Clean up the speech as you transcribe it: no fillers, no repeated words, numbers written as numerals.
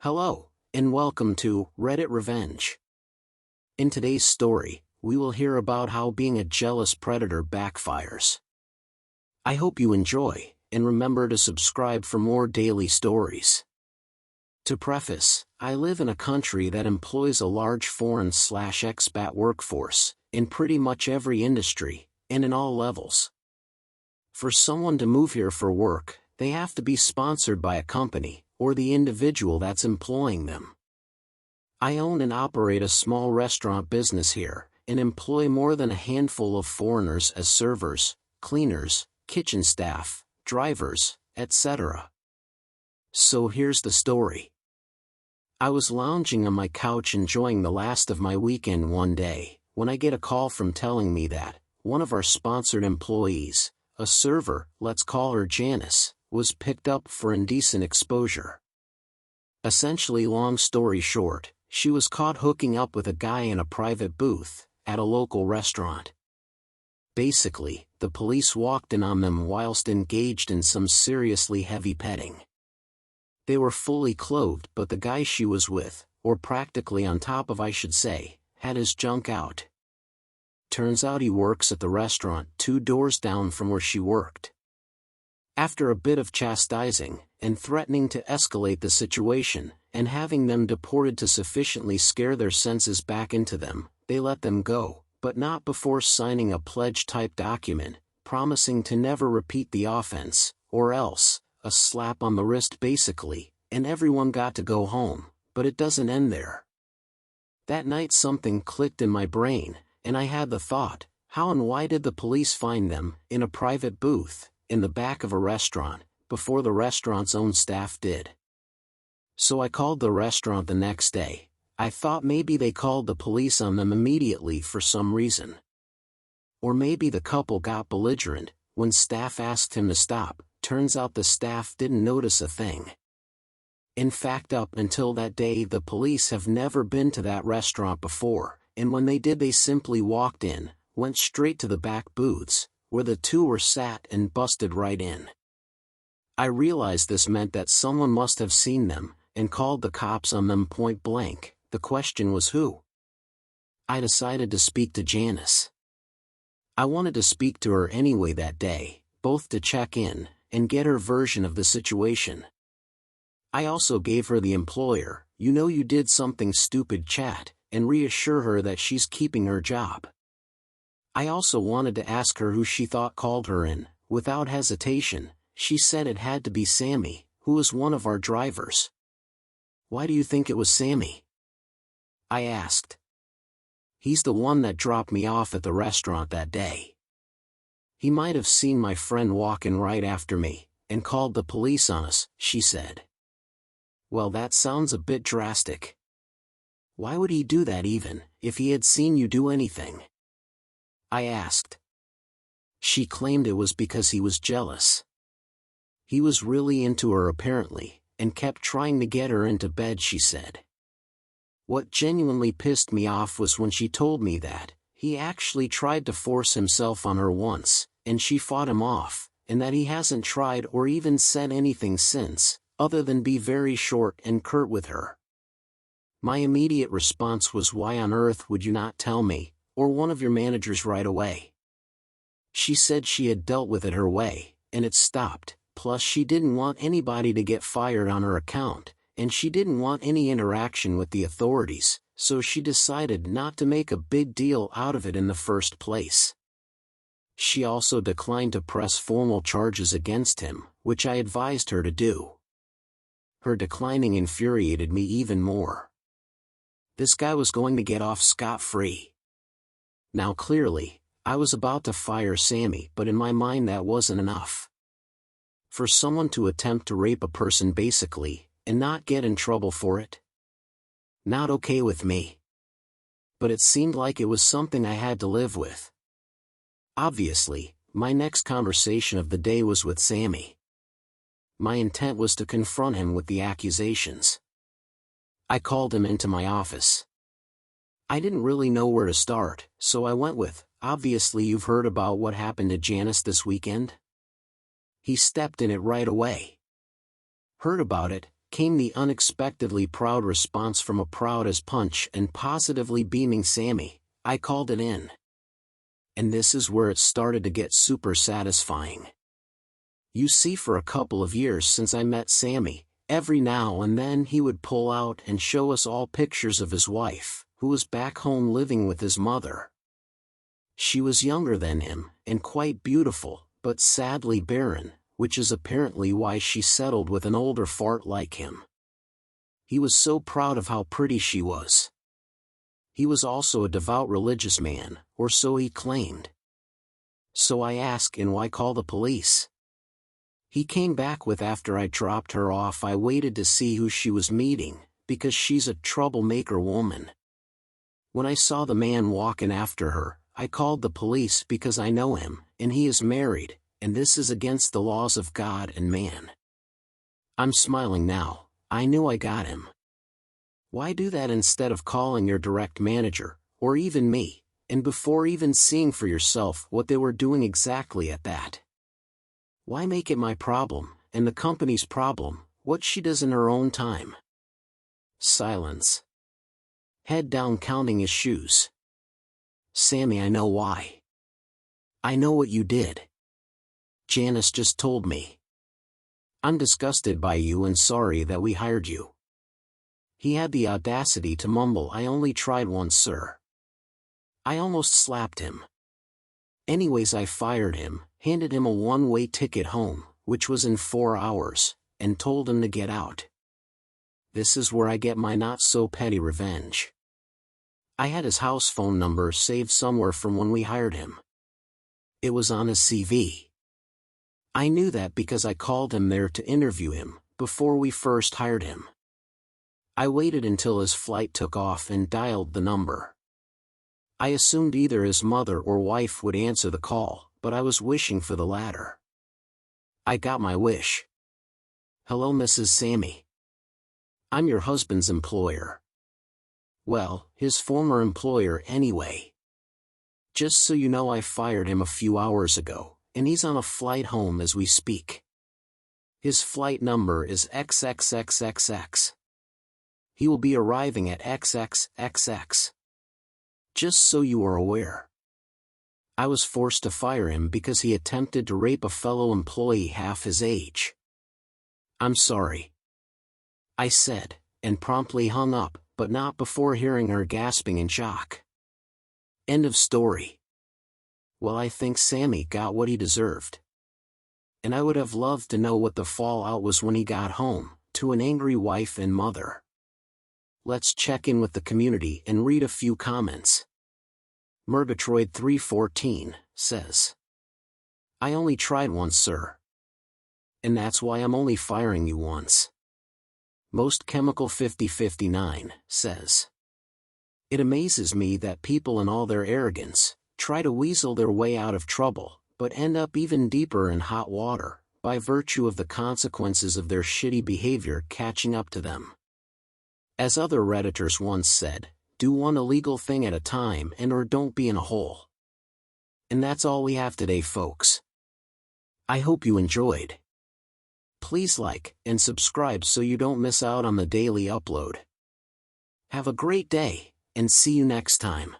Hello, and welcome to ProRevenge. In today's story, we will hear about how being a jealous predator backfires. I hope you enjoy, and remember to subscribe for more daily stories. To preface, I live in a country that employs a large foreign/expat workforce, in pretty much every industry, and in all levels. For someone to move here for work, they have to be sponsored by a company, or the individual that's employing them. I own and operate a small restaurant business here, and employ more than a handful of foreigners as servers, cleaners, kitchen staff, drivers, etc. So here's the story. I was lounging on my couch enjoying the last of my weekend one day, when I get a call from telling me that one of our sponsored employees, a server, let's call her Janice, was picked up for indecent exposure. Essentially, long story short, she was caught hooking up with a guy in a private booth at a local restaurant. Basically, the police walked in on them whilst engaged in some seriously heavy petting. They were fully clothed, but the guy she was with, or practically on top of I should say, had his junk out. Turns out he works at the restaurant 2 doors down from where she worked. After a bit of chastising, and threatening to escalate the situation, and having them deported to sufficiently scare their senses back into them, they let them go, but not before signing a pledge-type document, promising to never repeat the offense, or else, a slap on the wrist basically, and everyone got to go home. But it doesn't end there. That night something clicked in my brain, and I had the thought, how and why did the police find them, in a private booth, in the back of a restaurant, before the restaurant's own staff did? So I called the restaurant the next day. I thought maybe they called the police on them immediately for some reason. Or maybe the couple got belligerent when staff asked him to stop. Turns out the staff didn't notice a thing. In fact, up until that day the police have never been to that restaurant before, and when they did they simply walked in, went straight to the back booths, where the two were sat, and busted right in. I realized this meant that someone must have seen them, and called the cops on them point blank. The question was who? I decided to speak to Janice. I wanted to speak to her anyway that day, both to check in, and get her version of the situation. I also gave her the employer, you did something stupid chat, and reassure her that she's keeping her job. I also wanted to ask her who she thought called her in. Without hesitation, she said it had to be Sammy, who was one of our drivers. Why do you think it was Sammy? I asked. He's the one that dropped me off at the restaurant that day. He might have seen my friend walking right after me, and called the police on us, she said. Well, that sounds a bit drastic. Why would he do that even, if he had seen you do anything? I asked. She claimed it was because he was jealous. He was really into her apparently, and kept trying to get her into bed, she said. What genuinely pissed me off was when she told me that he actually tried to force himself on her once, and she fought him off, and that he hasn't tried or even said anything since, other than be very short and curt with her. My immediate response was, why on earth would you not tell me, or one of your managers right away? She said she had dealt with it her way, and it stopped, plus she didn't want anybody to get fired on her account, and she didn't want any interaction with the authorities, so she decided not to make a big deal out of it in the first place. She also declined to press formal charges against him, which I advised her to do. Her declining infuriated me even more. This guy was going to get off scot-free. Now clearly, I was about to fire Sammy, but in my mind that wasn't enough. For someone to attempt to rape a person basically, and not get in trouble for it? Not okay with me. But it seemed like it was something I had to live with. Obviously, my next conversation of the day was with Sammy. My intent was to confront him with the accusations. I called him into my office. I didn't really know where to start, so I went with, obviously you've heard about what happened to Janice this weekend? He stepped in it right away. Heard about it, came the unexpectedly proud response from a proud as punch and positively beaming Sammy, "I called it in." And this is where it started to get super satisfying. You see, for a couple of years since I met Sammy, every now and then he would pull out and show us all pictures of his wife, who was back home living with his mother. She was younger than him, and quite beautiful, but sadly barren, which is apparently why she settled with an older fart like him. He was so proud of how pretty she was. He was also a devout religious man, or so he claimed. So I asked him, why call the police? He came back with, after I dropped her off I waited to see who she was meeting, because she's a troublemaker woman. When I saw the man walking after her, I called the police because I know him, and he is married, and this is against the laws of God and man. I'm smiling now. I knew I got him. Why do that instead of calling your direct manager, or even me, and before even seeing for yourself what they were doing exactly at that? Why make it my problem, and the company's problem, what she does in her own time? Silence. Head down counting his shoes. Sammy, I know why. I know what you did. Janice just told me. I'm disgusted by you and sorry that we hired you. He had the audacity to mumble, I only tried once, sir. I almost slapped him. Anyways, I fired him, handed him a one-way ticket home, which was in 4 hours, and told him to get out. This is where I get my not-so-petty revenge. I had his house phone number saved somewhere from when we hired him. It was on his CV. I knew that because I called him there to interview him, before we first hired him. I waited until his flight took off and dialed the number. I assumed either his mother or wife would answer the call, but I was wishing for the latter. I got my wish. Hello, Mrs. Sammy. I'm your husband's employer. Well, his former employer anyway. Just so you know, I fired him a few hours ago, and he's on a flight home as we speak. His flight number is XXXXX. He will be arriving at XXXX. Just so you are aware. I was forced to fire him because he attempted to rape a fellow employee half his age. I'm sorry, I said, and promptly hung up, but not before hearing her gasping in shock. End of story. Well, I think Sammy got what he deserved. And I would have loved to know what the fallout was when he got home, to an angry wife and mother. Let's check in with the community and read a few comments. Murgatroyd 314 says, I only tried once, sir. And that's why I'm only firing you once. Most Chemical 5059 says, it amazes me that people in all their arrogance try to weasel their way out of trouble, but end up even deeper in hot water, by virtue of the consequences of their shitty behavior catching up to them. As other Redditors once said, do one illegal thing at a time or don't be in a hole. And that's all we have today, folks. I hope you enjoyed. Please like and subscribe so you don't miss out on the daily upload. Have a great day, and see you next time.